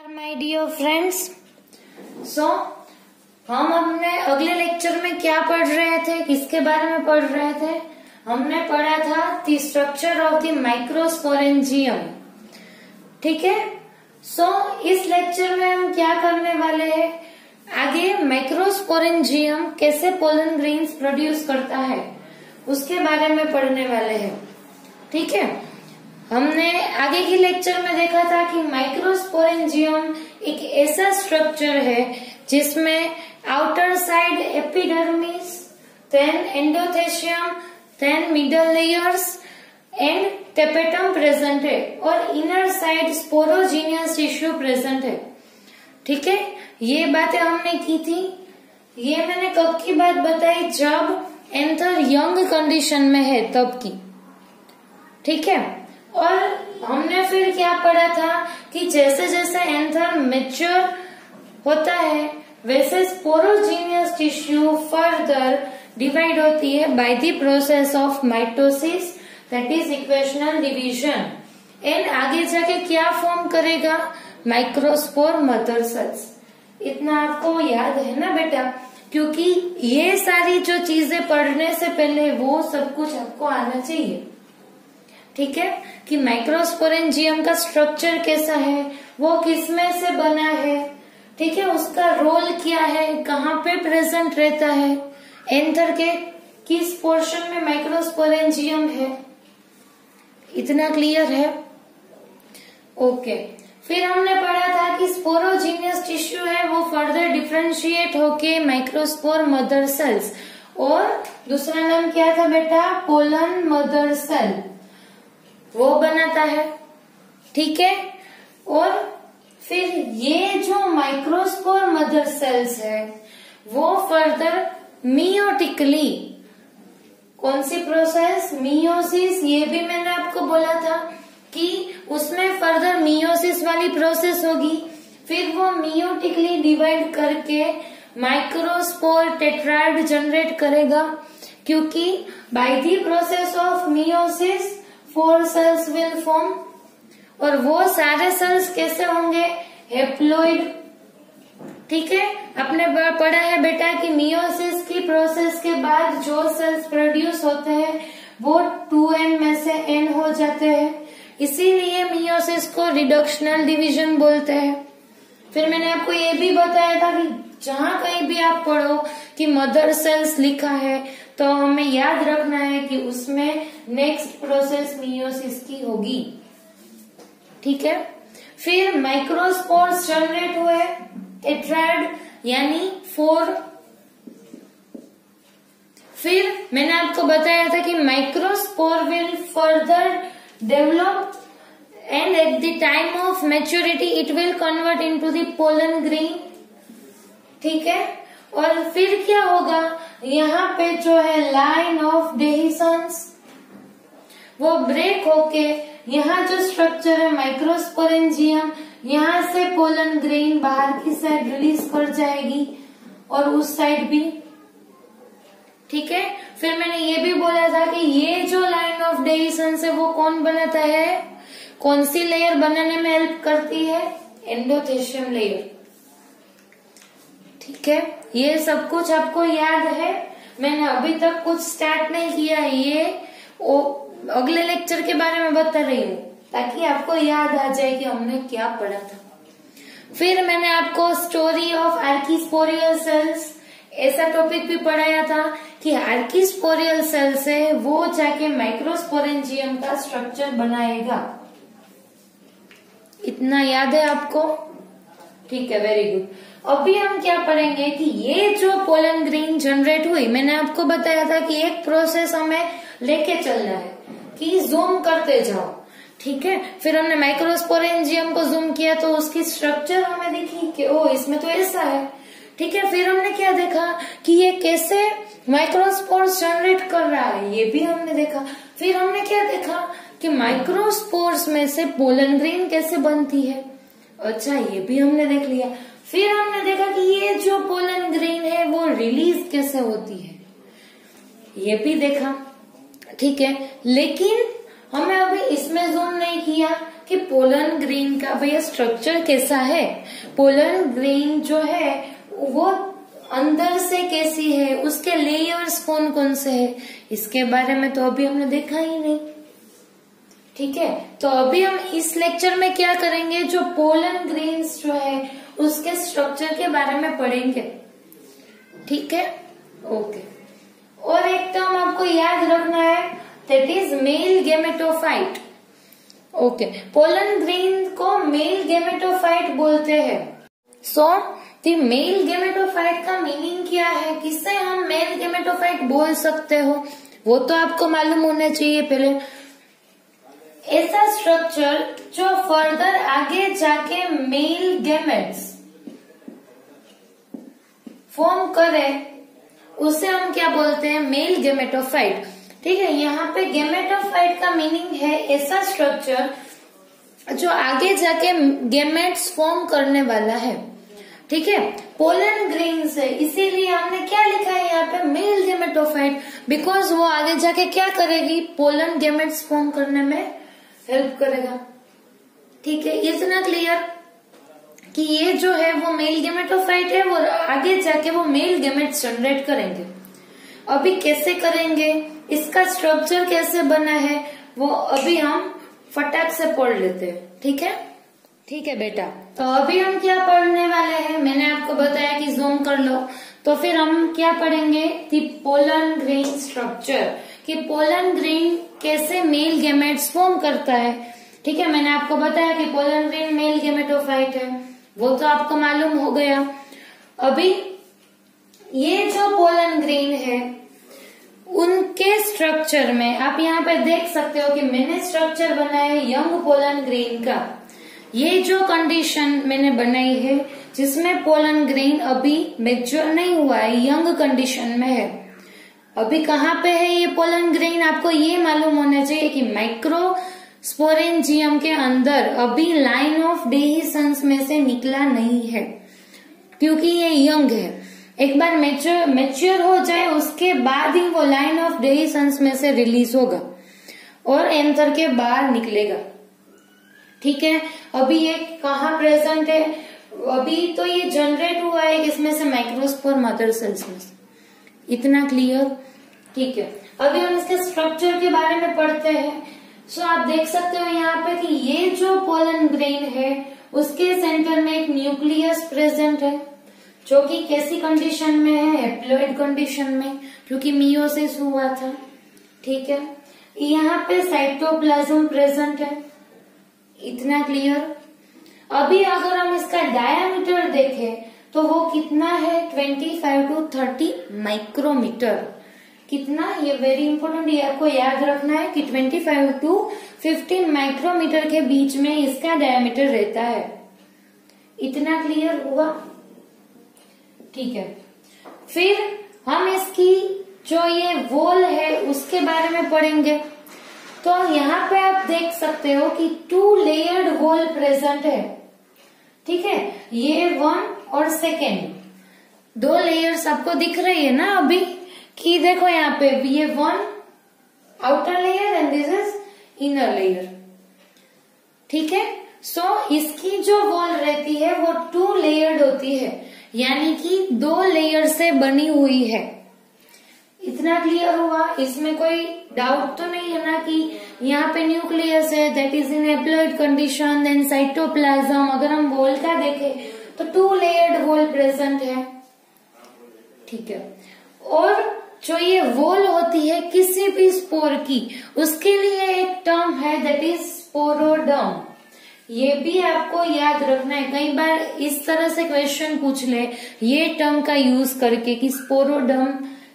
My dear friends, हम अपने अगले लेक्चर में क्या पढ़ रहे थे, किसके बारे में पढ़ रहे थे? हमने पढ़ा था the structure of the microsporangium. ठीक है। इस लेक्चर में हम क्या करने वाले हैं, आगे माइक्रोस्पोरेंजियम कैसे पोलन ग्रेन्स प्रोड्यूस करता है उसके बारे में पढ़ने वाले हैं। ठीक है। हमने आगे के लेक्चर में देखा था कि माइक्रोस्पोरेंजियम एक ऐसा स्ट्रक्चर है जिसमें outer side epidermis, then endothecium, then middle layers and tapetum present है और inner side sporogenous tissue present है। ठीक है। ये बातें हमने की थी। ये मैंने कब की बात बताई, जब एंथर यंग कंडीशन में है तब की। ठीक है। और हमने फिर क्या पढ़ा था कि जैसे जैसे एंथर मैच्योर होता है वैसे स्पोरोजीनियस टिश्यू फर्दर डिवाइड होती है bye the process of mitosis, that is equational division. And आगे जाके क्या फॉर्म करेगा, माइक्रोस्पोर मदर सेल्स। इतना आपको याद है ना बेटा, क्योंकि ये सारी जो चीजें पढ़ने से पहले वो सब कुछ आपको आना चाहिए। ठीक है, कि माइक्रोस्पोरेंजियम का स्ट्रक्चर कैसा है, वो किसमें से बना है, ठीक है, उसका रोल क्या है, कहाँ पे प्रेजेंट रहता है, एंथर के किस पोर्शन में माइक्रोस्पोरेंजियम है। इतना क्लियर है? ओके। फिर हमने पढ़ा था कि स्पोरोजीनियस टिश्यू है वो फर्दर डिफ्रेंशिएट होके माइक्रोस्पोर मदर सेल्स, और दूसरा नाम क्या था बेटा, पोलन मदर सेल, वो बनाता है। ठीक है। और फिर ये जो माइक्रोस्पोर मदर सेल्स है वो फर्दर मियोटिकली, कौन सी प्रोसेस, मियोसिस, ये भी मैंने आपको बोला था कि उसमें फर्दर मियोसिस वाली प्रोसेस होगी। फिर वो मियोटिकली डिवाइड करके माइक्रोस्पोर टेट्राइड जनरेट करेगा, क्योंकि by the process of meiosis 4 cells will form, और वो सारे सेल्स कैसे होंगे, हेप्लोइड। ठीक है। आपने पढ़ा है बेटा कि मियोसिस की प्रोसेस के बाद जो सेल्स प्रोड्यूस होते हैं वो 2n में से n हो जाते हैं, इसीलिए मियोसिस को रिडक्शनल डिवीजन बोलते हैं। फिर मैंने आपको ये भी बताया था कि जहां कहीं भी आप पढ़ो कि मदर सेल्स लिखा है तो हमें याद रखना है कि उसमें नेक्स्ट प्रोसेस मियोसिस की होगी। ठीक है। फिर माइक्रोस्पोर्स जनरेट हुए, टेट्राइड यानी 4। फिर मैंने आपको बताया था कि microspore will further develop and at the time of maturity it will convert into the pollen grain. ठीक है। और फिर क्या होगा, यहाँ पे जो है लाइन ऑफ डेहिसन्स वो ब्रेक होके यहाँ जो स्ट्रक्चर है माइक्रोस्पोरेंजियम, यहाँ से पोलन ग्रेन बाहर की साइड रिलीज कर जाएगी और उस साइड भी। ठीक है। फिर मैंने ये भी बोला था कि ये जो लाइन ऑफ डेहिसन्स है वो कौन बनाता है, कौन सी लेयर बनाने में हेल्प करती है, एंडोथेशियम लेयर। ठीक है। ये सब कुछ आपको याद है। मैंने अभी तक कुछ स्टार्ट नहीं किया, ये अगले लेक्चर के बारे में बता रही हूँ ताकि आपको याद आ जाए कि हमने क्या पढ़ा था। फिर मैंने आपको स्टोरी ऑफ आर्कीस्पोरियल सेल्स ऐसा टॉपिक भी पढ़ाया था कि आर्कीस्पोरियल सेल्स है वो जाके माइक्रोस्पोरेंजियम का स्ट्रक्चर बनाएगा। इतना याद है आपको? ठीक है, वेरी गुड। अभी हम क्या पढ़ेंगे कि ये जो पोलन ग्रेन जनरेट हुई, मैंने आपको बताया था कि एक प्रोसेस हमें लेके चलना है कि जूम करते जाओ। ठीक है। फिर हमने माइक्रोस्पोरेंजियम को जूम किया तो उसकी स्ट्रक्चर हमें दिखी कि ओ इसमें तो ऐसा है। ठीक है। फिर हमने क्या देखा कि ये कैसे माइक्रोस्पोर्स जनरेट कर रहा है, ये भी हमने देखा। फिर हमने क्या देखा कि माइक्रोस्पोर्स में से पोलन ग्रेन कैसे बनती है, अच्छा ये भी हमने देख लिया। फिर हमने देखा कि ये जो पोलन ग्रेन है वो रिलीज कैसे होती है, ये भी देखा। ठीक है। लेकिन हमें अभी इसमें जूम नहीं किया, कि पोलन ग्रेन का भैया स्ट्रक्चर कैसा है, पोलन ग्रेन जो है वो अंदर से कैसी है, उसके लेयर्स कौन कौन से है, इसके बारे में तो अभी हमने देखा ही नहीं। ठीक है, तो अभी हम इस लेक्चर में क्या करेंगे, जो पोलन ग्रेन्स जो है उसके स्ट्रक्चर के बारे में पढ़ेंगे। ठीक है, ओके। और एक टर्म आपको याद रखना है, that is male gametophyte. Okay, pollen grain को मेल गेमेटोफाइट बोलते हैं। सो द मेल गेमेटोफाइट का मीनिंग क्या है, किससे हम मेल गेमेटोफाइट बोल सकते हो, वो तो आपको मालूम होना चाहिए पहले। ऐसा स्ट्रक्चर जो फर्दर आगे जाके मेल गेमेट्स फॉर्म करे, उसे हम क्या बोलते हैं, मेल गेमेटोफाइट। ठीक है, यहाँ पे गेमेटोफाइट का मीनिंग है ऐसा स्ट्रक्चर जो आगे जाके गेमेट्स फॉर्म करने वाला है। ठीक है, पोलन ग्रेन से, इसीलिए हमने क्या लिखा है यहाँ पे, मेल गेमेटोफाइट, बिकॉज वो आगे जाके क्या करेगी, पोलन गेमेट्स फॉर्म करने में हेल्प करेगा। ठीक है, इतना क्लियर कि ये जो है वो मेल गेमेटोफाइट है, वो आगे जाके वो मेल गेमेट्स जनरेट करेंगे। अभी कैसे करेंगे, इसका स्ट्रक्चर कैसे बना है, वो अभी हम फटाक से पढ़ लेते हैं। ठीक है, ठीक है बेटा। तो अभी हम क्या पढ़ने वाले हैं, मैंने आपको बताया कि जूम कर लो, तो फिर हम क्या पढ़ेंगे, दी पोलन ग्रेन स्ट्रक्चर, कि पोलन ग्रेन कैसे मेल गेमेट्स फॉर्म करता है। ठीक है, मैंने आपको बताया कि पोलन ग्रेन मेल गेमेटोफाइट है, वो तो आपको मालूम हो गया। अभी ये जो पोलन ग्रेन है उनके स्ट्रक्चर में आप यहाँ पे देख सकते हो कि मैंने स्ट्रक्चर बनाया है यंग पोलन ग्रेन का। ये जो कंडीशन मैंने बनाई है जिसमें पोलन ग्रेन अभी मैच्योर नहीं हुआ है, यंग कंडीशन में है। अभी कहाँ पे है ये पोलन ग्रेन, आपको ये मालूम होना चाहिए कि माइक्रो स्पोरेंजियम के अंदर अभी लाइन ऑफ डेहिसंस में से निकला नहीं है, क्योंकि ये यंग है। एक बार मैच्योर हो जाए उसके बाद ही वो लाइन ऑफ डेहिसंस में से रिलीज होगा और एंथर के बाहर निकलेगा। ठीक है, अभी ये कहाँ प्रेजेंट है, अभी तो ये जनरेट हुआ है इसमें से माइक्रोस्पोर मदर सेल्स में से। इतना क्लियर। ठीक है, अभी हम इसके स्ट्रक्चर के बारे में पढ़ते हैं। सो आप देख सकते हो यहाँ पे कि ये जो पोलन ग्रेन है उसके सेंटर में एक न्यूक्लियस प्रेजेंट है, जो कि कैसी कंडीशन में है, हैप्लॉइड कंडीशन में, क्योंकि मियोसिस हुआ था। ठीक है, यहाँ पे साइटोप्लाज्म प्रेजेंट है। इतना क्लियर। अभी अगर हम इसका डायामीटर देखें तो वो कितना है, 25 to 30 माइक्रोमीटर। कितना, ये वेरी इंपॉर्टेंट, ये आपको याद रखना है कि 25 to 15 माइक्रोमीटर के बीच में इसका डायामीटर रहता है। इतना क्लियर हुआ। ठीक है, फिर हम इसकी जो ये वॉल है उसके बारे में पढ़ेंगे। तो यहाँ पे आप देख सकते हो कि 2 लेयर्ड वॉल प्रेजेंट है। ठीक है, ये 1 और सेकेंड 2 लेयर्स आपको दिख रही है ना अभी, कि देखो यहाँ पे ये 1 outer layer and this is inner layer. ठीक है, सो इसकी जो वॉल रहती है वो 2 लेयर्ड होती है, यानी कि 2 लेयर से बनी हुई है। इतना क्लियर हुआ, इसमें कोई डाउट तो नहीं है ना कि यहाँ पे न्यूक्लियस है that is in haploid condition, then cytoplasm. अगर हम वॉल का देखें तो 2 लेयर्ड वॉल प्रेजेंट है। ठीक है, और जो ये वॉल होती है किसी भी स्पोर की, उसके लिए एक टर्म है दैट इज स्पोरोडर्म। ये भी आपको याद रखना है, कई बार इस तरह से क्वेश्चन पूछ ले ये टर्म का यूज करके कि स्पोरोडर्म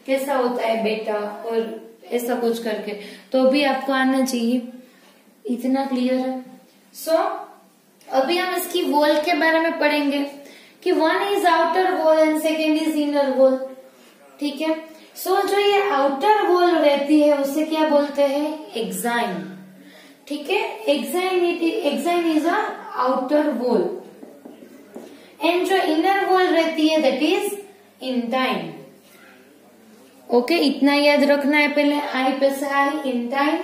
कैसा होता है बेटा, और ऐसा कुछ करके, तो भी आपको आना चाहिए। इतना क्लियर है। सो अभी हम इसकी वॉल के बारे में पढ़ेंगे कि 1 is outer wall and second is inner wall. ठीक है, सो जो ये आउटर वॉल रहती है उसे क्या बोलते हैं, एक्साइन। ठीक है, exine is a outer wall, and जो इनर वॉल रहती है दैट इज इंटाइन। ओके, इतना याद रखना है पहले, आई पे से आई, intine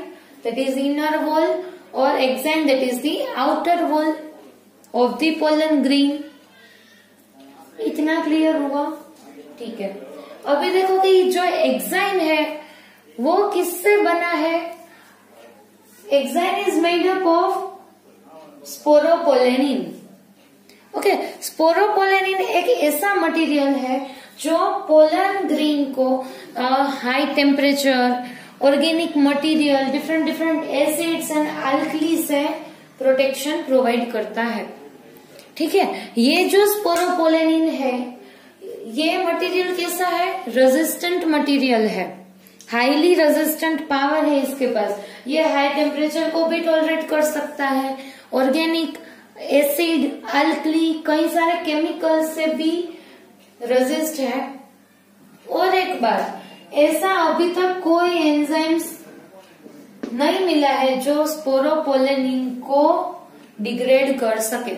that is inner wall, और exine that is the outer wall of the pollen grain. इतना क्लियर हुआ? ठीक है। अभी देखो कि जो एक्साइन है वो किससे बना है? Exine is made up of sporopollenin. Okay, sporopollenin एक ऐसा मटेरियल है जो पोलन ग्रेन को high temperature, organic material, different different acids and alkali से प्रोटेक्शन प्रोवाइड करता है। ठीक है, ये जो स्पोरोपोलेनिन है ये मटेरियल कैसा है? रेजिस्टेंट मटेरियल है, हाईली रेजिस्टेंट पावर है इसके पास। ये हाई टेम्परेचर को भी टॉलरेट कर सकता है, ऑर्गेनिक, एसिड, अल्कली, कई सारे केमिकल से भी रेजिस्ट है। और एक बात, ऐसा अभी तक कोई एंजाइम्स नहीं मिला है जो स्पोरोपोलेनिन को डिग्रेड कर सके।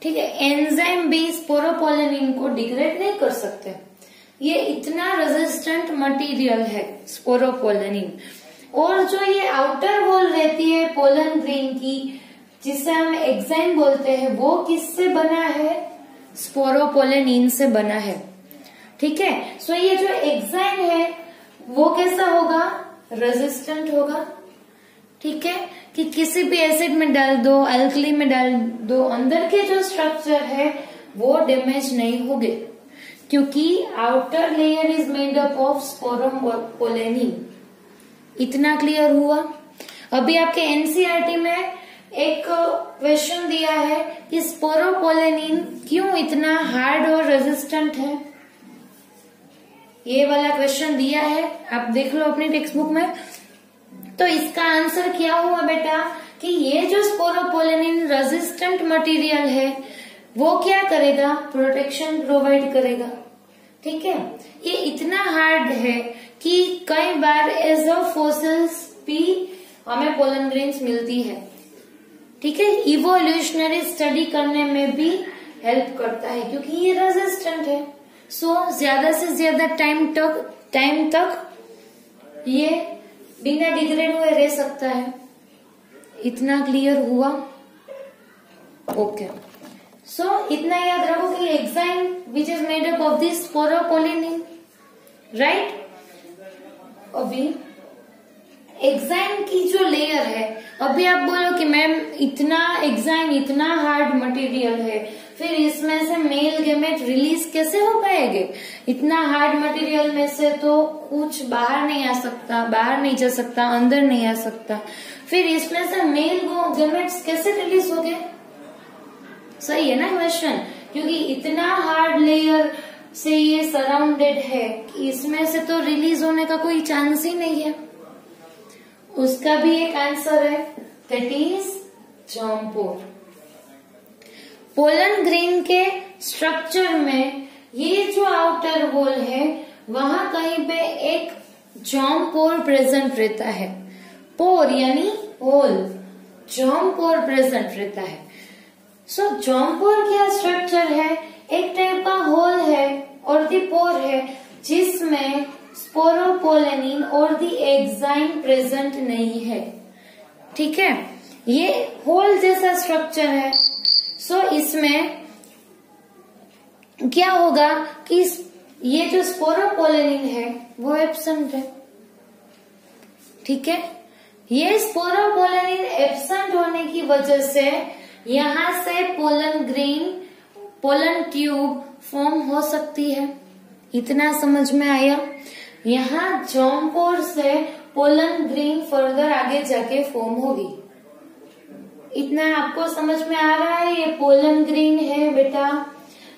ठीक है, एंजाइम भी स्पोरोपोलेनिन को डिग्रेड नहीं कर सकते। ये इतना रेजिस्टेंट मटेरियल है स्पोरोपोलेनिन। और जो ये आउटर वॉल रहती है पोलन ग्रेन की, जिसे हम एक्साइन बोलते हैं, वो किससे बना है? स्पोरोपोलेनिन से बना है। ठीक है, सो ये जो एक्साइन है वो कैसा होगा? रेजिस्टेंट होगा। ठीक है, कि किसी भी एसिड में डाल दो, अल्कली में डाल दो, अंदर के जो स्ट्रक्चर है वो डैमेज नहीं होंगे, क्योंकि outer layer is made up of sporopollenin. इतना क्लियर हुआ? अभी आपके एनसीईआरटी में एक क्वेश्चन दिया है कि स्पोरोपोलेनिन क्यों इतना हार्ड और रेजिस्टेंट है। ये वाला क्वेश्चन दिया है, आप देख लो अपनी टेक्स्ट बुक में। तो इसका आंसर क्या हुआ बेटा कि ये जो स्पोरोपोलेनिन रेजिस्टेंट मटेरियल है वो क्या करेगा? प्रोटेक्शन प्रोवाइड करेगा। ठीक है, ये इतना हार्ड है कि कई बार एज अ फॉसिल्स भी हमें पोलन ग्रेन्स मिलती है। ठीक है, इवोल्यूशनरी स्टडी करने में भी हेल्प करता है क्योंकि ये रेजिस्टेंट है। सो ज्यादा से ज्यादा टाइम तक ये बिना डिग्रेड हुए रह सकता है। इतना क्लियर हुआ? ओके, सो इतना याद रखो कि exine which is made up of this sporopollenin, right. अभी एक्साइन की जो लेयर है, अभी आप बोलो कि मैम इतना एक्साइन इतना हार्ड मटेरियल है, फिर इसमें से मेल गैमेट रिलीज कैसे हो पाएंगे? इतना हार्ड मटेरियल में से तो कुछ बाहर नहीं आ सकता, बाहर नहीं जा सकता, अंदर नहीं आ सकता, फिर इसमें से मेल गैमेट्स कैसे रिलीज होंगे? सही है ना क्वेश्चन? क्योंकि इतना हार्ड लेयर से ये सराउंडेड है कि इसमें से तो रिलीज होने का कोई चांस ही नहीं है। उसका भी एक आंसर है, that is germ pore. Pollen grain के स्ट्रक्चर में ये जो आउटर वॉल है वहां कहीं पे एक जर्म पोर प्रेजेंट रहता है। पोर यानी होल, जर्म पोर प्रेजेंट रहता है। सो जर्म पोर क्या स्ट्रक्चर है? एक टाइप का होल है और दी पोर है जिसमें स्पोरोपोलेनिन और दी एक्साइन प्रेजेंट नहीं है। ठीक है, ये होल जैसा स्ट्रक्चर है। सो इसमें क्या होगा कि ये जो स्पोरोपोलेनिन है वो एब्सेंट है। ठीक है, ये स्पोरोपोलेनिन एब्सेंट होने की वजह से यहां से pollen grain, pollen tube form हो सकती है। इतना समझ में आया? यहाँ जर्म पोर से पोलन ग्रेन फर्दर आगे जाके फॉर्म होगी। इतना आपको समझ में आ रहा है? ये पोलन ग्रेन है बेटा,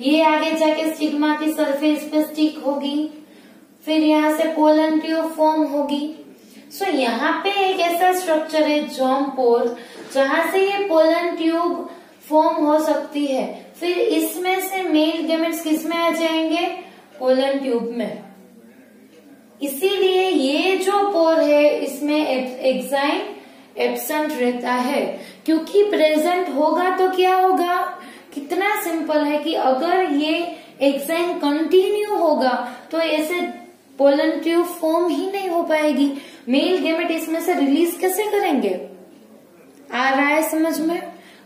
ये आगे जाके स्टिग्मा की सरफेस पे स्टिक होगी, फिर यहाँ से पोलन ट्यूब फॉर्म होगी। सो यहाँ पे एक ऐसा स्ट्रक्चर है जर्म पोर जहां से ये पोलन ट्यूब फॉर्म हो सकती है। फिर इसमें से मेल गैमेट्स किसमें आ जाएंगे? पोलन ट्यूब में। इसीलिए ये जो पोर है इसमें एक्साइन एब्सेंट रहता है, क्योंकि प्रेजेंट होगा तो क्या होगा? कितना सिंपल है कि अगर ये एक्साइन कंटिन्यू होगा तो ऐसे पोलन ट्यूब फॉर्म ही नहीं हो पाएगी। मेल गैमेट इसमें से रिलीज कैसे करेंगे? आ रहा है समझ में?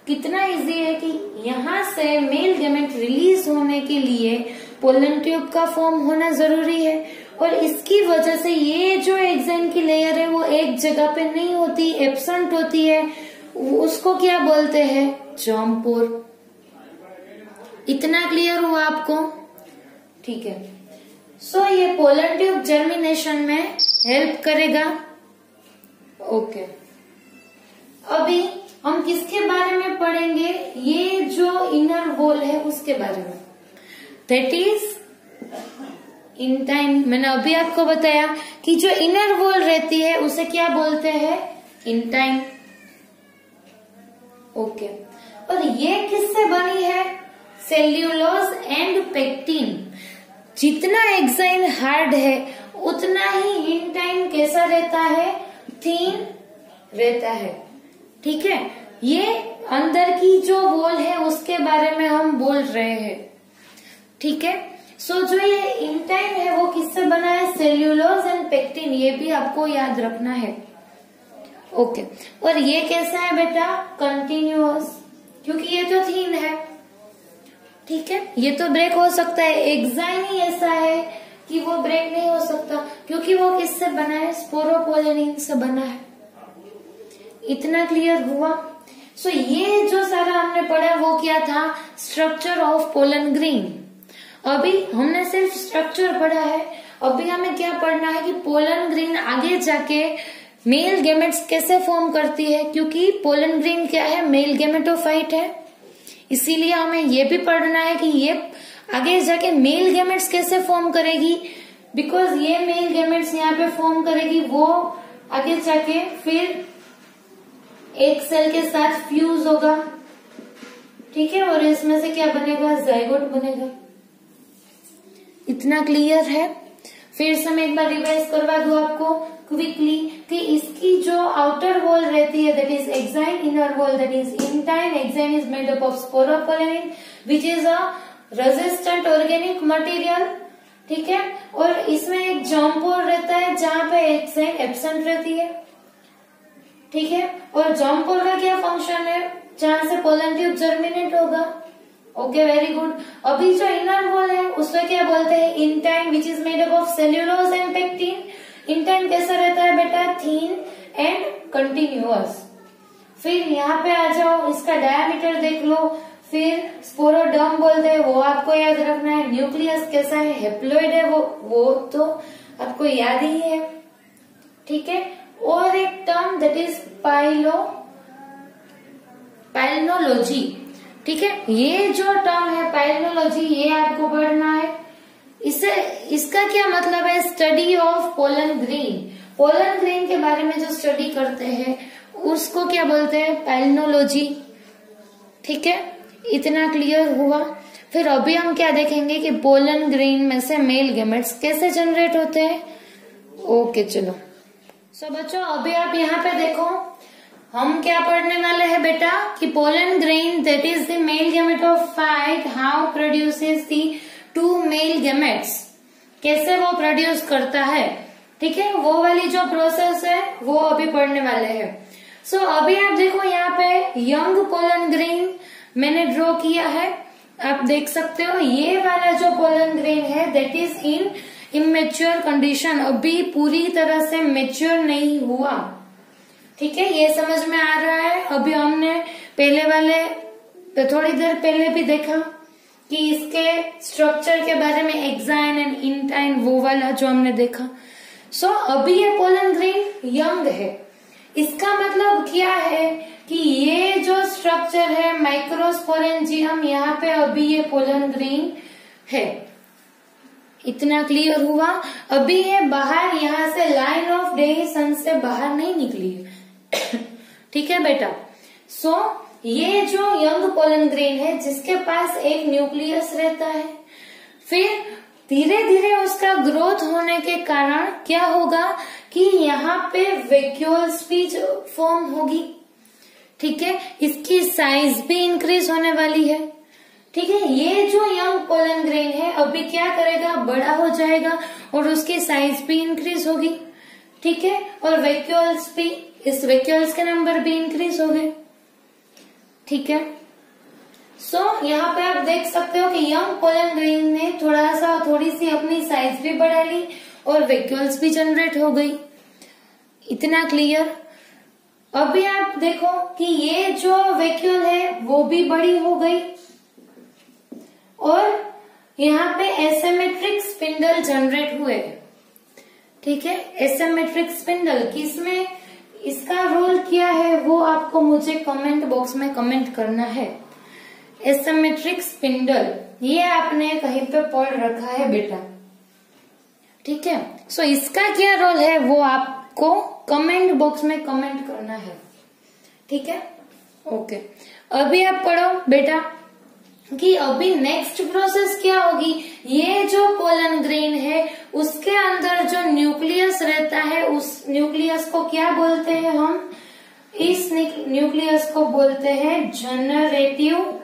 कितना इजी है कि यहाँ से मेल गैमेट रिलीज होने के लिए पोलन ट्यूब का फॉर्म होना जरूरी है, और इसकी वजह से ये जो एग्जाइन की लेयर है वो एक जगह पे नहीं होती, एब्सेंट होती है। उसको क्या बोलते हैं? जर्म पोर। इतना क्लियर हुआ आपको? ठीक है। सो ये पोलन ट्यूब जर्मिनेशन में हेल्प करेगा। ओके, अभी हम किसके बारे में पढ़ेंगे? ये जो इनर वॉल है उसके बारे में, दैट इज इंटाइन। मैंने अभी आपको बताया कि जो इनर वॉल रहती है उसे क्या बोलते हैं? इंटाइन। ओके, और ये किससे बनी है? Cellulose and pectin. जितना एक्साइन हार्ड है उतना ही इंटाइन कैसा रहता है? थीन रहता है। ठीक है, ये अंदर की जो वॉल है उसके बारे में हम बोल रहे हैं। ठीक है, सो जो ये इंटाइन है वो किससे बना है? Cellulose and pectin. ये भी आपको याद रखना है। ओके, और ये कैसा है बेटा? कंटिन्यूअस, क्योंकि ये तो थीन है। ठीक है, ये तो ब्रेक हो सकता है, एक्साइन ही ऐसा है कि वो ब्रेक नहीं हो सकता, क्योंकि वो किससे बना है? स्पोरोपोलेनिन से बना है। इतना क्लियर हुआ? सो ये जो सारा हमने पढ़ा वो क्या था? Structure of pollen grain. अभी हमने सिर्फ स्ट्रक्चर पढ़ा है, अभी हमें क्या पढ़ना है कि पोलन ग्रेन आगे जाके मेल गैमेट्स कैसे फॉर्म करती है, क्योंकि पोलन ग्रेन क्या है? मेल गैमेटोफाइट है। इसीलिए हमें ये भी पढ़ना है कि ये आगे जाके मेल गैमेट्स कैसे फॉर्म करेगी, बिकॉज ये मेल गैमेट्स यहाँ पे फॉर्म करेगी, वो आगे जाके फिर एक सेल के साथ फ्यूज होगा। ठीक है, और इसमें से क्या बनेगा? जाइगोट बनेगा। इतना क्लियर है? फिर से मैं एक बार रिवाइज करवा दूं आपको क्विकली कि इसकी जो आउटर वॉल रहती है that is exine, inner wall that is intine. Exine is made up of sporopollenin which is a resistant organic material. ठीक है, और इसमें एक जर्म पोर रहता है जहां पे एक्साइन एब्सेंट रहती है। ठीक है, और जर्म पोर का क्या फंक्शन है? जहां से पोलन ट्यूब जर्मिनेट होगा। Okay, very good. अभी जो इनर वॉल है उसमें क्या बोलते हैं? Intine which is made up of cellulose and pectin. Intine कैसा रहता है बेटा? थीन एंड कंटिन्यूअस। फिर यहाँ पे आ जाओ, इसका डायमीटर देख लो। फिर स्पोरोडर्म बोलते हैं, वो आपको याद रखना है। न्यूक्लियस कैसा है? हेप्लोइड है वो तो आपको याद ही है। ठीक है, और एक टर्म दैट इज पाइलोनोलॉजी। ठीक है, ये जो टर्म है पाइलोनोलॉजी, ये आपको पढ़ना है। इसका क्या मतलब है? Study of pollen grain. Pollen grain के बारे में जो स्टडी करते हैं उसको क्या बोलते हैं? पाइलोनोलॉजी। ठीक है, इतना क्लियर हुआ? फिर अभी हम क्या देखेंगे कि पोलन ग्रेन में से मेल गैमेट्स कैसे जनरेट होते हैं। ओके, चलो। सो बच्चों, अभी आप यहाँ पे देखो, हम क्या पढ़ने वाले हैं बेटा कि pollen grain that is the male gametophyte how produces the two male gametes. कैसे वो प्रोड्यूस करता है। ठीक है, वो वाली जो प्रोसेस है वो अभी पढ़ने वाले हैं। सो अभी आप देखो यहाँ पे यंग पोलन ग्रेन मैंने ड्रॉ किया है, आप देख सकते हो। ये वाला जो पोलन ग्रेन है that is in immature condition, अभी पूरी तरह से मेच्योर नहीं हुआ। ठीक है, ये समझ में आ रहा है? अभी हमने पहले वाले थोड़ी देर पहले भी देखा कि इसके स्ट्रक्चर के बारे में, एक्साइन एंड इंटाइन, वो वाला जो हमने देखा। सो अभी ये पोलन ग्रेन यंग है। इसका मतलब क्या है कि ये जो स्ट्रक्चर है माइक्रोस्पोरेंजियम, यहाँ पे अभी ये पोलन ग्रेन है। इतना क्लियर हुआ? अभी ये बाहर यहाँ से लाइन ऑफ डेहिसन से बाहर नहीं निकली है। ठीक है बेटा? सो ये जो यंग पोलन ग्रेन है जिसके पास एक न्यूक्लियस रहता है, फिर धीरे धीरे उसका ग्रोथ होने के कारण क्या होगा कि यहाँ पे वैक्यूल्स भी फॉर्म होगी। ठीक है, इसकी साइज भी इंक्रीज होने वाली है। ठीक है, ये जो यंग पोलन ग्रेन है अभी क्या करेगा? बड़ा हो जाएगा और उसकी साइज भी इंक्रीज होगी। ठीक है, और वैक्यूल्स भी, इस वैक्यूल्स के नंबर भी इंक्रीज हो गए। ठीक है, यहाँ पे आप देख सकते हो कि यंग पोलन ग्रेन ने थोड़ी सी अपनी साइज भी बढ़ा ली और वैक्यूल्स भी जनरेट हो गई। इतना क्लियर। अभी आप देखो कि ये जो वैक्यूल है वो भी बड़ी हो गई और यहाँ पे एसिमेट्रिक स्पिंडल जनरेट हुए। ठीक है, एसिमेट्रिक स्पिंडल किसमें इसका रोल क्या है वो आपको मुझे कमेंट बॉक्स में कमेंट करना है। एसिमेट्रिक स्पिंडल ये आपने कहीं पे पढ़ रखा है बेटा। ठीक है, इसका क्या रोल है वो आपको कमेंट बॉक्स में कमेंट करना है। ठीक है, ओके। अभी आप पढ़ो बेटा कि अभी नेक्स्ट प्रोसेस क्या होगी। ये जो पोलन ग्रेन है उसके अंदर जो न्यूक्लियस रहता है उस न्यूक्लियस को क्या बोलते हैं हम, इस न्यूक्लियस को बोलते हैं जनरेटिव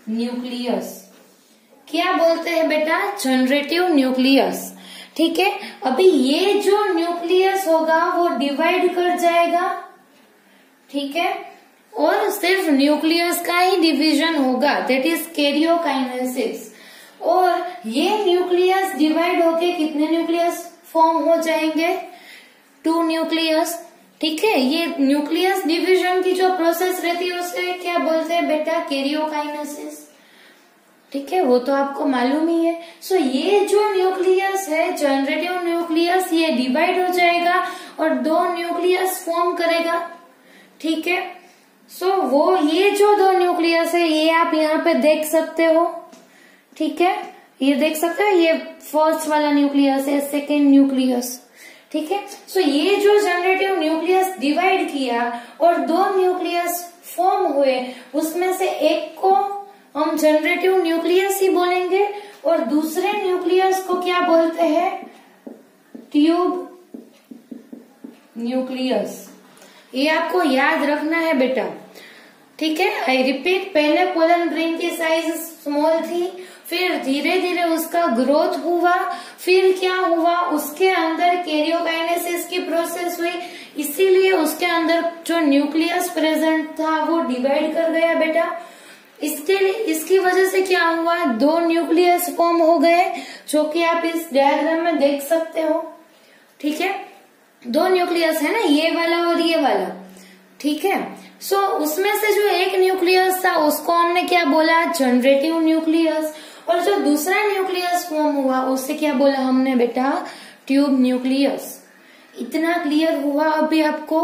न्यूक्लियस। क्या बोलते हैं बेटा, जनरेटिव न्यूक्लियस। ठीक है, अभी ये जो न्यूक्लियस होगा वो डिवाइड कर जाएगा। ठीक है, और सिर्फ न्यूक्लियस का ही डिवीजन होगा, दैट इज कैरियोकाइनेसिस। और ये न्यूक्लियस डिवाइड होके कितने न्यूक्लियस फॉर्म हो जाएंगे, 2 न्यूक्लियस। ठीक है, ये न्यूक्लियस डिवीजन की जो प्रोसेस रहती है उसे क्या बोलते हैं बेटा, कैरियोकाइनेसिस। ठीक है, वो तो आपको मालूम ही है। ये जो न्यूक्लियस है जनरेटिव न्यूक्लियस, ये डिवाइड हो जाएगा और 2 न्यूक्लियस फॉर्म करेगा। ठीक है, वो ये जो 2 न्यूक्लियस है ये आप यहाँ पे देख सकते हो। ठीक है, ये देख सकते हो, ये फर्स्ट वाला न्यूक्लियस है, सेकेंड न्यूक्लियस। ठीक है, ये जो जनरेटिव न्यूक्लियस डिवाइड किया और 2 न्यूक्लियस फॉर्म हुए, उसमें से एक को हम जनरेटिव न्यूक्लियस ही बोलेंगे और दूसरे न्यूक्लियस को क्या बोलते हैं, ट्यूब न्यूक्लियस। ये आपको याद रखना है बेटा। ठीक है, आई रिपीट, पहले पोलन ग्रेन की साइज स्मॉल थी, फिर धीरे धीरे उसका ग्रोथ हुआ, फिर क्या हुआ, उसके अंदर कैरियोकाइनेसिस की प्रोसेस हुई, इसीलिए उसके अंदर जो न्यूक्लियस प्रेजेंट था वो डिवाइड कर गया बेटा। इसकी वजह से क्या हुआ, 2 न्यूक्लियस फॉर्म हो गए, जो कि आप इस डायग्राम में देख सकते हो। ठीक है, 2 न्यूक्लियस है ना, ये वाला और ये वाला। ठीक है, उसमें से जो एक न्यूक्लियस था उसको हमने क्या बोला, जनरेटिव न्यूक्लियस, और जो दूसरा न्यूक्लियस फॉर्म हुआ उससे क्या बोला हमने बेटा, ट्यूब न्यूक्लियस। इतना क्लियर हुआ अभी आपको।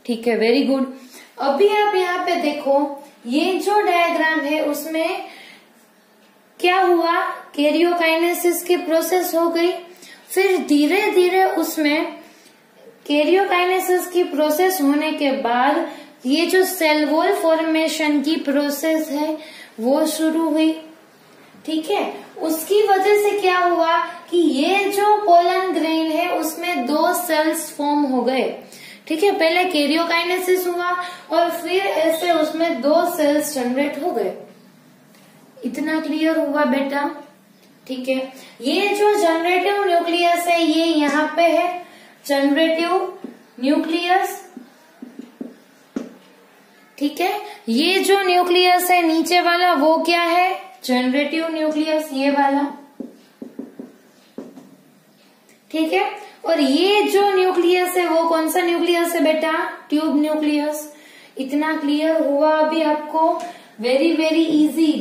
ठीक है, वेरी गुड। अभी आप यहाँ पे देखो, ये जो डायग्राम है उसमें क्या हुआ, कैरियोकाइनेसिस की प्रोसेस हो गई, फिर धीरे धीरे उसमें कैरियोकाइनेसिस की प्रोसेस होने के बाद ये जो सेल वॉल फॉर्मेशन की प्रोसेस है वो शुरू हुई। ठीक है, उसकी वजह से क्या हुआ कि ये जो पोलन ग्रेन है उसमें 2 सेल्स फॉर्म हो गए। ठीक है, पहले कैरियोकाइनेसिस हुआ और फिर ऐसे उसमें 2 सेल्स जनरेट हो गए। इतना क्लियर हुआ बेटा। ठीक है, ये जो जनरेटिव न्यूक्लियस है ये यहाँ पे है, जनरेटिव न्यूक्लियस। ठीक है, ये जो न्यूक्लियस है नीचे वाला वो क्या है, जनरेटिव न्यूक्लियस, ये वाला। ठीक है, और ये जो न्यूक्लियस है वो कौन सा न्यूक्लियस है बेटा, ट्यूब न्यूक्लियस। इतना क्लियर हुआ अभी आपको, वेरी वेरी इजी।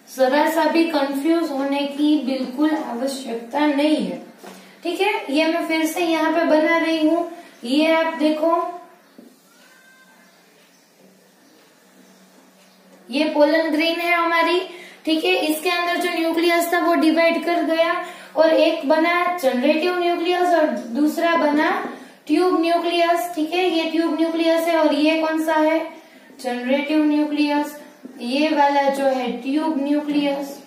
जरा सा भी कंफ्यूज होने की बिल्कुल आवश्यकता नहीं है। ठीक है, ये मैं फिर से यहाँ पे बना रही हूँ, ये आप देखो, ये पोलन ग्रेन है हमारी। ठीक है, इसके अंदर जो न्यूक्लियस था वो डिवाइड कर गया और एक बना जनरेटिव न्यूक्लियस और दूसरा बना ट्यूब न्यूक्लियस। ठीक है, ये ट्यूब न्यूक्लियस है और ये कौन सा है, जनरेटिव न्यूक्लियस। ये वाला जो है ट्यूब न्यूक्लियस।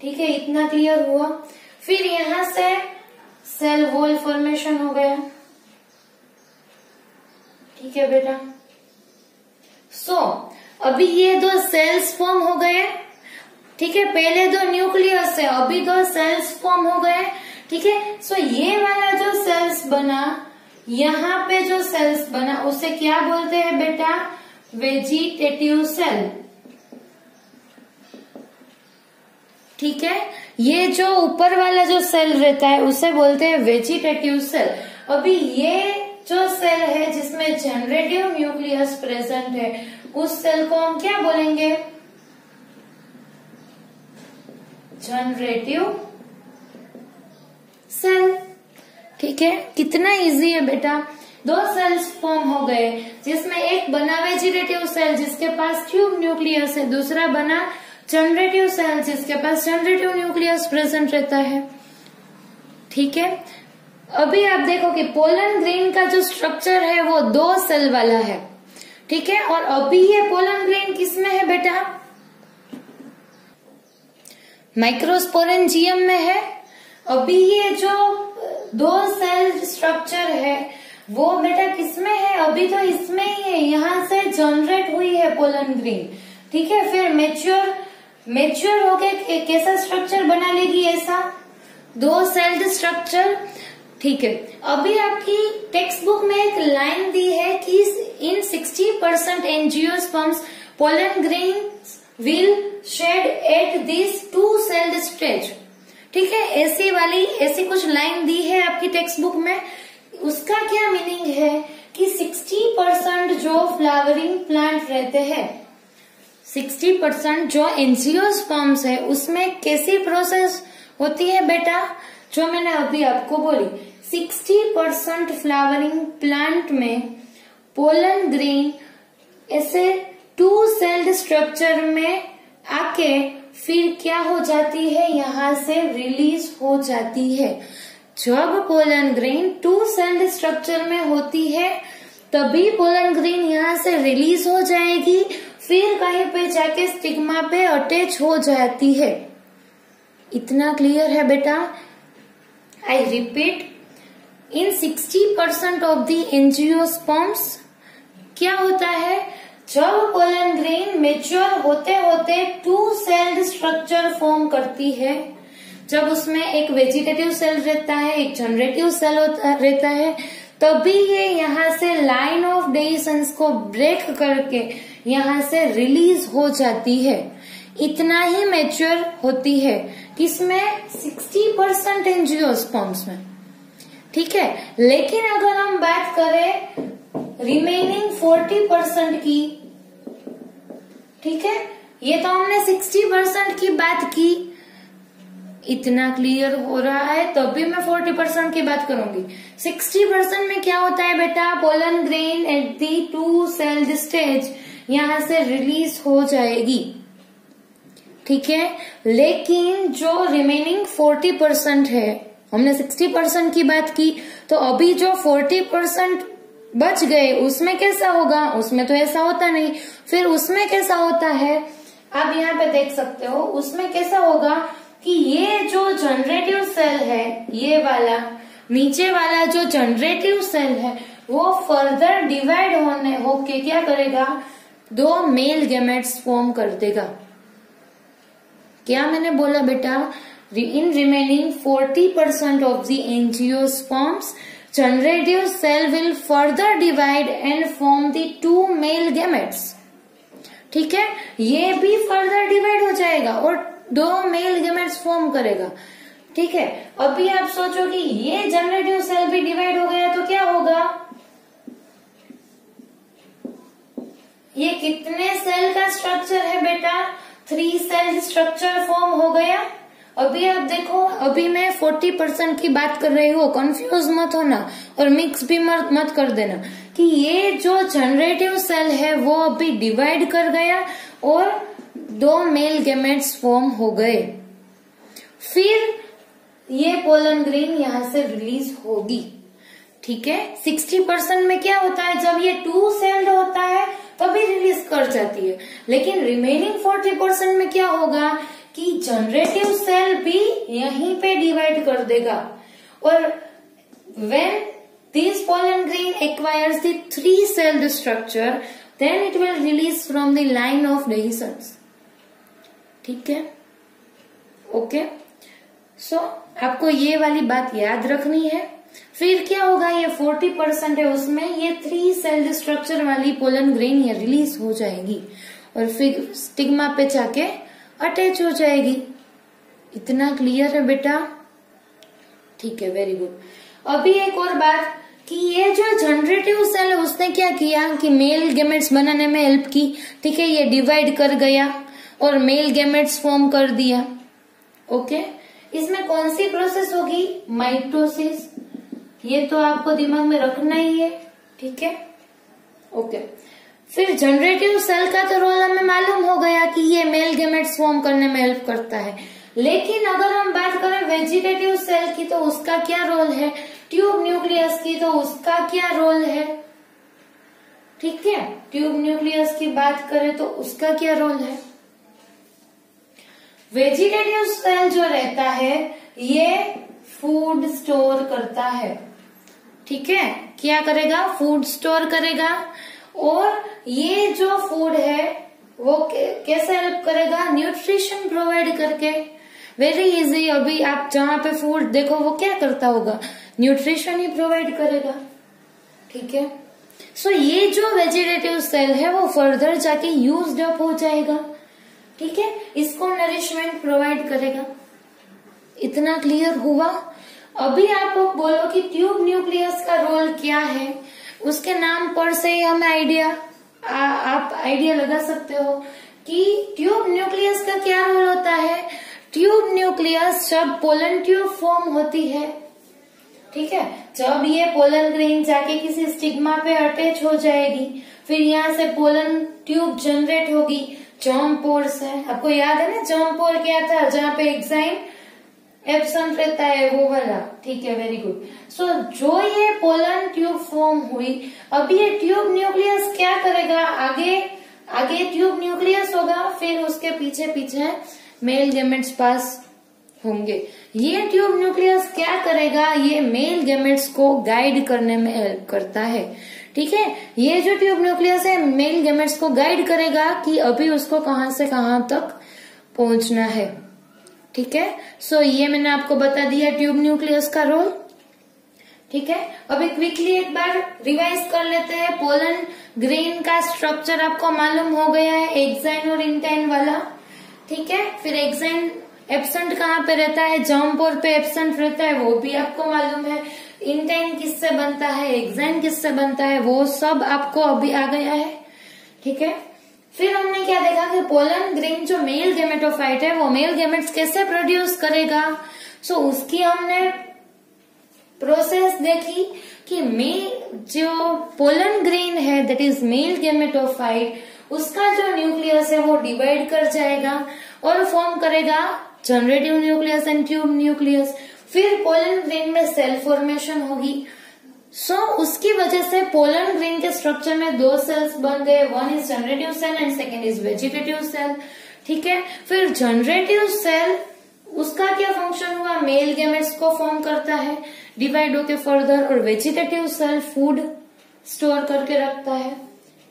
ठीक है, इतना क्लियर हुआ। फिर यहां से सेल वॉल फॉर्मेशन हो गया। ठीक है बेटा। अभी ये 2 सेल्स फॉर्म हो गए ठीक है, पहले 2 न्यूक्लियस है, अभी 2 सेल्स फॉर्म हो गए। ठीक है, सो ये वाला जो सेल्स बना, यहाँ पे जो सेल्स बना उसे क्या बोलते हैं बेटा? Vegetative cell. ठीक है, ये जो ऊपर वाला जो सेल रहता है उसे बोलते हैं वेजिटेटिव सेल। अभी ये जो सेल है जिसमें जनरेटिव न्यूक्लियस प्रेजेंट है, उस सेल को हम क्या बोलेंगे? Generative cell. ठीक है, कितना इजी है बेटा। 2 सेल्स फॉर्म हो गए, जिसमें एक बना वेजिटेटिव सेल जिसके पास ट्यूब न्यूक्लियस है, दूसरा बना जनरेटिव सेल जिसके पास जनरेटिव न्यूक्लियस प्रेजेंट रहता है। ठीक है, अभी आप देखो कि पोलन ग्रेन का जो स्ट्रक्चर है वो 2 सेल वाला है। ठीक है, और अभी ये पोलन ग्रेन किसमें है बेटा? माइक्रोस्पोरेंजियम में है। अभी ये जो 2 सेल स्ट्रक्चर है वो बेटा किसमें है? अभी तो इसमें ही है, यहां से जनरेट हुई है पोलन ग्रेन। ठीक है, फिर मेच्योर होके कैसा स्ट्रक्चर बना लेगी? ऐसा 2 सेल्ड स्ट्रक्चर। ठीक है, अभी आपकी टेक्स्ट बुक में एक लाइन दी है कि in 60% angiosperms pollen grains will shed at this 2 celled stage. ठीक है, ऐसी कुछ लाइन दी है आपकी टेक्स्ट बुक में। उसका क्या मीनिंग है कि 60% जो फ्लावरिंग प्लांट रहते हैं, 60% जो एंजियोस्पर्म्स है उसमें कैसी प्रोसेस होती है बेटा? जो मैंने अभी आपको बोली, 60% फ्लावरिंग प्लांट में पोलन ग्रेन ऐसे 2 सेल्ड स्ट्रक्चर में आके फिर क्या हो जाती है? यहाँ से रिलीज हो जाती है। जब पोलन ग्रेन 2 सेल्ड स्ट्रक्चर में होती है तभी पोलन ग्रेन यहाँ से रिलीज हो जाएगी, फिर कहीं पे जाके स्टिग्मा पे अटैच हो जाती है। इतना क्लियर है बेटा? I repeat, in 60% of the angiosperms क्या होता है? जब पोलन ग्रेन मेच्योर होते होते 2 सेल्ड स्ट्रक्चर फॉर्म करती है, जब उसमें एक वेजिटेटिव सेल रहता है, एक जनरेटिव सेल रहता है, तभी ये यहाँ से लाइन ऑफ डेhiscence को ब्रेक करके यहाँ से रिलीज हो जाती है। इतना ही मैच्योर होती है किसमें? 60% एंजियोस्पर्म्स में। ठीक है, लेकिन अगर हम बात करें रिमेनिंग 40% की, ठीक है, ये तो हमने 60% की बात की, इतना क्लियर हो रहा है, तभी मैं 40% की बात करूंगी। 60% में क्या होता है बेटा? Pollen grain at the 2 celled stage यहां से रिलीज हो जाएगी। ठीक है, लेकिन जो रिमेनिंग 40% है, हमने 60% की बात की, तो अभी जो 40% बच गए उसमें कैसा होगा? उसमें तो ऐसा होता नहीं। फिर उसमें कैसा होता है? आप यहाँ पे देख सकते हो, उसमें कैसा होगा कि ये जो जनरेटिव सेल है, ये वाला नीचे वाला जो जनरेटिव सेल है, वो फर्दर डिवाइड होके क्या करेगा? 2 मेल गैमेट्स फॉर्म कर देगा। क्या मैंने बोला बेटा? In remaining 40% of the angiosperms, generative cell will further divide and form the 2 male gametes। ठीक है, ये भी फर्दर डिवाइड हो जाएगा और 2 मेल गैमेट्स फॉर्म करेगा। ठीक है, अभी आप सोचो कि ये जनरेटिव सेल भी डिवाइड हो गया तो क्या होगा? ये कितने सेल का स्ट्रक्चर है बेटा? 3 सेल स्ट्रक्चर फॉर्म हो गया। अभी आप देखो, अभी मैं 40% की बात कर रही हूँ, कंफ्यूज मत होना और मिक्स भी मत कर देना कि ये जो जनरेटिव सेल है वो अभी डिवाइड कर गया और 2 मेल गैमेट्स फॉर्म हो गए। फिर ये पोलन ग्रेन यहाँ से रिलीज होगी। ठीक है, 60% में क्या होता है? जब ये 2 सेल्ड होता है तभी रिलीज कर जाती है, लेकिन रिमेनिंग 40% में क्या होगा कि जनरेटिव सेल भी यहीं पे डिवाइड कर देगा और when this pollen grain acquires the 3-celled structure, then it will release from the line of dehiscence। ठीक है, ओके, सो आपको ये वाली बात याद रखनी है। फिर क्या होगा, ये 40% है, उसमें ये 3 सेल्ड स्ट्रक्चर वाली पोलन ग्रेन ये रिलीज हो जाएगी और फिर स्टिग्मा पे जाके अटैच हो जाएगी। इतना क्लियर है बेटा? ठीक है, वेरी गुड। अभी एक और बात कि ये जो जनरेटिव सेल है उसने क्या किया कि मेल गैमेट्स बनाने में हेल्प की। ठीक है, ये डिवाइड कर गया और मेल गैमेट्स फॉर्म कर दिया। ओके, इसमें कौन सी प्रोसेस होगी? माइटोसिस। ये तो आपको दिमाग में रखना ही है। ठीक है, ओके। फिर जनरेटिव सेल का तो रोल हमें मालूम हो गया कि ये मेल गैमेट्स फॉर्म करने में हेल्प करता है। लेकिन अगर हम बात करें वेजिटेटिव सेल की तो उसका क्या रोल है, ट्यूब न्यूक्लियस की तो उसका क्या रोल है? ठीक है, ट्यूब न्यूक्लियस की बात करें तो उसका क्या रोल है? वेजिटेटिव सेल जो रहता है ये फूड स्टोर करता है। ठीक है, क्या करेगा? फूड स्टोर करेगा। और ये जो फूड है वो कैसे हेल्प करेगा? न्यूट्रिशन प्रोवाइड करके। Very easy. अभी आप जहां पे फूड देखो वो क्या करता होगा? न्यूट्रिशन ही प्रोवाइड करेगा। ठीक है, सो ये जो वेजिटेटिव सेल है वो फर्दर जाके यूज्ड अप हो जाएगा। ठीक है, इसको नरिशमेंट प्रोवाइड करेगा। इतना क्लियर हुआ? अभी आप बोलो कि ट्यूब न्यूक्लियस का रोल क्या है? उसके नाम पर से ही हमें आप आइडिया लगा सकते हो कि ट्यूब न्यूक्लियस का क्या रोल होता है। ट्यूब न्यूक्लियस जब पोलन ट्यूब फॉर्म होती है, ठीक है, जब ये पोलन ग्रेन जाके किसी स्टिग्मा पे अटैच हो जाएगी, फिर यहाँ से पोलन ट्यूब जनरेट होगी। जर्म पोर से, आपको याद है ना जर्म पोर क्या था? जहाँ पे एग्जाइम एब्सेंट रहता है वो वाला। ठीक है, वेरी गुड। सो जो ये पोलन ट्यूब फॉर्म हुई, अब ये ट्यूब न्यूक्लियस क्या करेगा? आगे ट्यूब न्यूक्लियस होगा, फिर उसके पीछे पीछे मेल गैमेट्स पास होंगे। ये ट्यूब न्यूक्लियस क्या करेगा? ये मेल गैमेट्स को गाइड करने में हेल्प करता है। ठीक है, ये जो ट्यूब न्यूक्लियस है मेल गैमेट्स को गाइड करेगा कि अभी उसको कहां से कहां तक पहुंचना है। ठीक है, सो ये मैंने आपको बता दिया ट्यूब न्यूक्लियस का रोल। ठीक है, अभी क्विकली एक बार रिवाइज कर लेते हैं। पोलन ग्रेन का स्ट्रक्चर आपको मालूम हो गया है, एक्साइन और इंटाइन वाला। ठीक है, फिर एक्साइन एब्सेंट कहाँ पे रहता है? जर्म पोर पे एब्सेंट रहता है, वो भी आपको मालूम है। इंटाइन किससे बनता है, एक्साइन किससे बनता है, वो सब आपको अभी आ गया है। ठीक है, फिर हमने क्या देखा कि पोलन ग्रेन जो मेल गैमेटोफाइट है वो मेल गैमेट्स कैसे प्रोड्यूस करेगा। सो उसकी हमने प्रोसेस देखी कि जो पोलन ग्रेन है दैट इज मेल गैमेटोफाइट, उसका जो न्यूक्लियस है वो डिवाइड कर जाएगा और फॉर्म करेगा generative nucleus and tube nucleus. फिर पोलन ग्रेन में सेल फॉर्मेशन होगी। सो उसकी वजह से पोलन ग्रेन के स्ट्रक्चर में 2 सेल्स बन गए, one is generative cell and second is vegetative cell. ठीक है, फिर जनरेटिव सेल उसका क्या फंक्शन हुआ? मेल गैमेट्स को फॉर्म करता है डिवाइड होके फर्दर, और वेजिटेटिव सेल फूड स्टोर करके रखता है।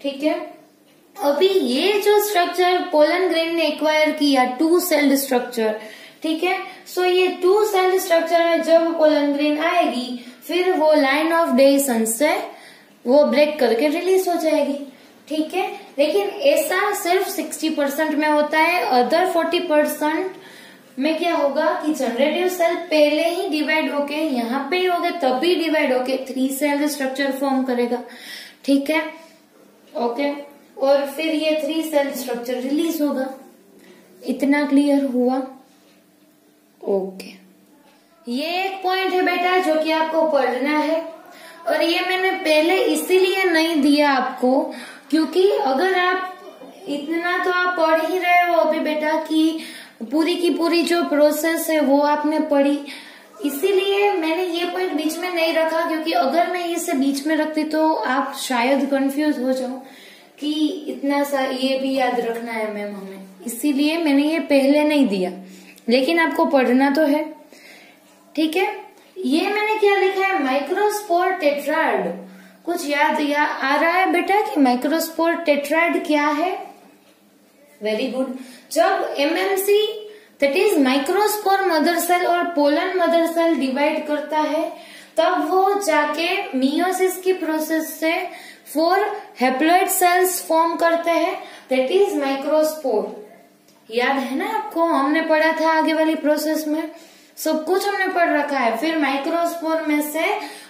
ठीक है, अभी ये जो स्ट्रक्चर पोलन ग्रेन ने एक्वायर किया 2 सेल्ड स्ट्रक्चर, ठीक है, सो ये 2 सेल्ड स्ट्रक्चर में जब पोलन ग्रेन आएगी फिर वो लाइन ऑफ डेविसन से वो ब्रेक करके रिलीज हो जाएगी। ठीक है, लेकिन ऐसा सिर्फ 60% में होता है। अदर 40% में क्या होगा कि जनरेटिव सेल पहले ही डिवाइड होके यहाँ पे ही होगा, तभी डिवाइड होके 3 सेल्ड स्ट्रक्चर फॉर्म करेगा। ठीक है, ओके, और फिर ये 3 सेल स्ट्रक्चर रिलीज होगा। इतना क्लियर हुआ? ओके, ये एक पॉइंट है बेटा जो कि आपको पढ़ना है, और ये मैंने पहले इसीलिए नहीं दिया आपको क्योंकि अगर आप इतना तो आप पढ़ ही रहे हो अभी बेटा कि पूरी की पूरी जो प्रोसेस है वो आपने पढ़ी, इसीलिए मैंने ये पॉइंट बीच में नहीं रखा, क्योंकि अगर मैं इसे बीच में रखती तो आप शायद कंफ्यूज हो जाओ कि इतना सा ये भी याद रखना है मैम हमें, इसीलिए मैंने ये पहले नहीं दिया, लेकिन आपको पढ़ना तो है। ठीक है, ये मैंने क्या लिखा है? Microspore tetrad. कुछ याद आ रहा है बेटा कि माइक्रोस्पोर टेट्राड क्या है? Very good. जब MMC that is microspore mother cell और पोलन मदर सेल डिवाइड करता है, तब वो जाके मियोसिस की प्रोसेस से 4 हैप्लॉइड सेल्स फॉर्म करते हैं, दैट इज माइक्रोस्पोर। याद है ना आपको, हमने पढ़ा था आगे वाली प्रोसेस में, सब कुछ हमने पढ़ रखा है। फिर माइक्रोस्पोर में से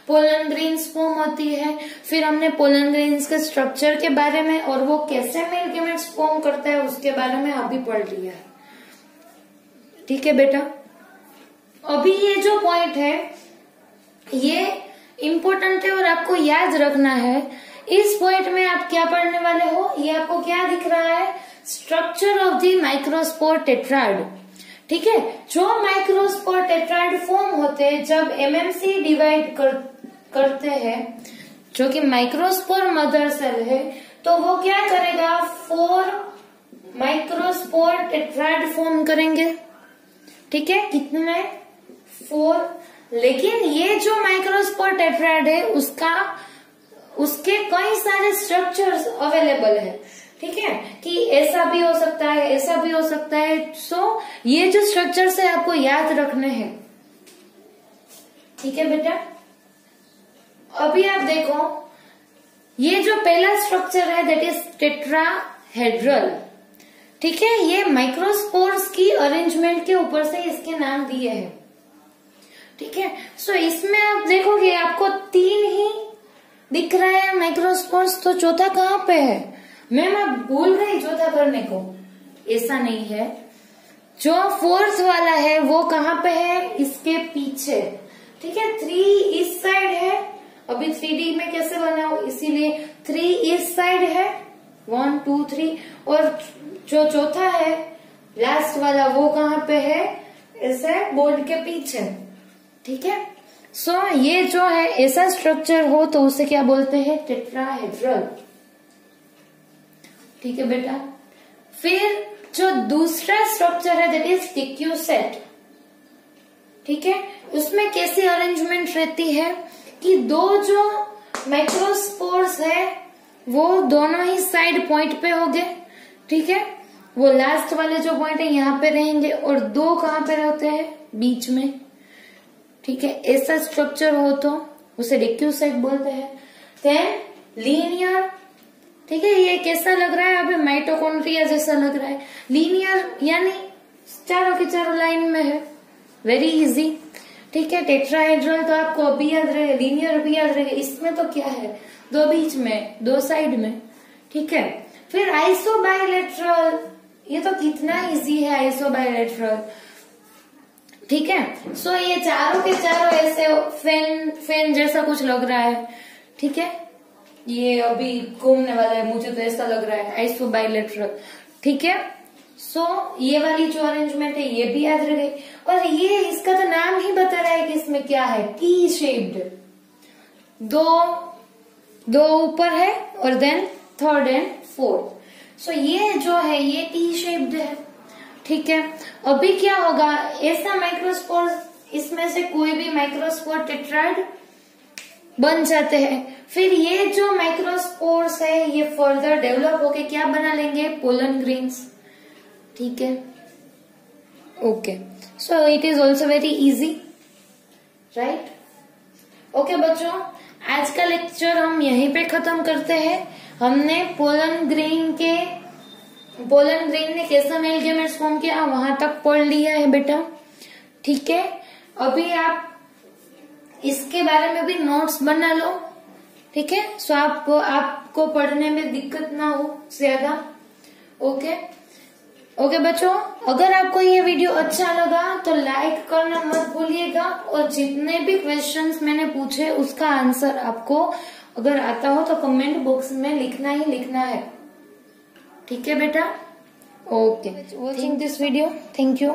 पोलन ग्रेन्स फॉर्म होती है, फिर हमने पोलन ग्रेन्स के स्ट्रक्चर के बारे में और वो कैसे मेल गैमेट्स फॉर्म करता है उसके बारे में अभी पढ़ लिया है। ठीक है बेटा, अभी ये जो पॉइंट है ये इम्पोर्टेंट है और आपको याद रखना है। इस पॉइंट में आप क्या पढ़ने वाले हो, ये आपको क्या दिख रहा है, स्ट्रक्चर ऑफ द माइक्रोस्पोर टेट्राइड। ठीक है, जो माइक्रोस्पोर टेट्राइड फॉर्म होते हैं जब एमएमसी डिवाइड करते हैं, जो कि माइक्रोस्पोर मदर सेल है, तो वो क्या करेगा, 4 माइक्रोस्पोर टेट्राइड फॉर्म करेंगे। ठीक है, कितने, 4। लेकिन ये जो माइक्रोस्पोर टेट्राइड है उसके कई सारे स्ट्रक्चर्स अवेलेबल है। ठीक है, कि ऐसा भी हो सकता है, ऐसा भी हो सकता है। सो ये जो स्ट्रक्चर्स है आपको याद रखने हैं। ठीक है बेटा, अभी आप देखो, ये जो पहला स्ट्रक्चर है दैट इज टेट्राहेड्रल। ठीक है, ये माइक्रोस्पोर्स की अरेंजमेंट के ऊपर से इसके नाम दिए हैं। ठीक है, सो इसमें आप देखोगे आपको 3 ही दिख रहा है माइक्रोस्पोर्स, तो चौथा कहाँ पे है? मैम आप भूल गई चौथा करने को, ऐसा नहीं है। जो 4th वाला है वो कहाँ पे है, इसके पीछे। ठीक है, 3 इस साइड है, अभी 3D में कैसे बनाओ, इसीलिए 3 इस साइड है, 1 2 3, और जो चौथा है लास्ट वाला वो कहाँ पे है, ऐसे बोर्ड के पीछे। ठीक है, सो ये जो है ऐसा स्ट्रक्चर हो तो उसे क्या बोलते हैं, टेट्राहेड्रल। ठीक है बेटा, फिर जो दूसरा स्ट्रक्चर है दैट इज टिक्यूसेट। ठीक है, उसमें कैसी अरेंजमेंट रहती है कि 2 जो माइक्रोस्पोर्स है वो दोनों ही साइड पॉइंट पे होंगे। ठीक है, वो लास्ट वाले जो पॉइंट है यहाँ पे रहेंगे और 2 कहाँ पे रहते हैं, बीच में। ठीक है, ऐसा स्ट्रक्चर हो तो उसे टिक्यूसेट बोलते हैं। Then linear. ठीक है, ये कैसा लग रहा है, अभी माइटोकॉन्ड्रिया जैसा लग रहा है। लीनियर यानी चारों के चारों लाइन में है, वेरी इजी। ठीक है, टेट्राहेड्रल तो आपको अभी याद रहे, लीनियर भी याद रहे। इसमें तो क्या है, 2 बीच में, 2 साइड में। ठीक है, फिर आइसोबाइलेटरल, ये तो कितना इजी है आइसोबाइलेटरल। ठीक है, सो ये चारों के चारों ऐसे फैन जैसा कुछ लग रहा है। ठीक है, ये अभी घूमने वाला है, मुझे तो ऐसा लग रहा है आइसोबाइलेटरल। ठीक है, सो ये वाली जो अरेंजमेंट है ये भी याद रहे। और ये इसका तो नाम ही बता रहा है कि इसमें क्या है, टी शेप्ड। 2 ऊपर है और देन 3rd एंड 4th। सो ये जो है ये टी शेप्ड है। ठीक है, अभी क्या होगा, ऐसा माइक्रोस्पोर, इसमें से कोई भी माइक्रोस्पोर टेट्राइड बन जाते हैं। फिर ये जो माइक्रोस्पोर्स है ये फर्दर डेवलप होके क्या बना लेंगे, पोलन ग्रेन्स। ठीक है, okay, so it is also very easy, right. Okay बच्चों, आज का लेक्चर हम यहीं पे खत्म करते हैं। हमने पोलन ग्रेन ने कैसा मेल गैमेट्स फॉर्म किया वहां तक पढ़ लिया है बेटा। ठीक है, अभी आप इसके बारे में भी नोट्स बना लो। ठीक है, सो आपको पढ़ने में दिक्कत ना हो ज्यादा। ओके बच्चों, अगर आपको ये वीडियो अच्छा लगा तो लाइक करना मत भूलिएगा, और जितने भी क्वेश्चंस मैंने पूछे उसका आंसर आपको अगर आता हो तो कमेंट बॉक्स में लिखना ही लिखना है। ठीक है बेटा, okay, watching this video, thank you.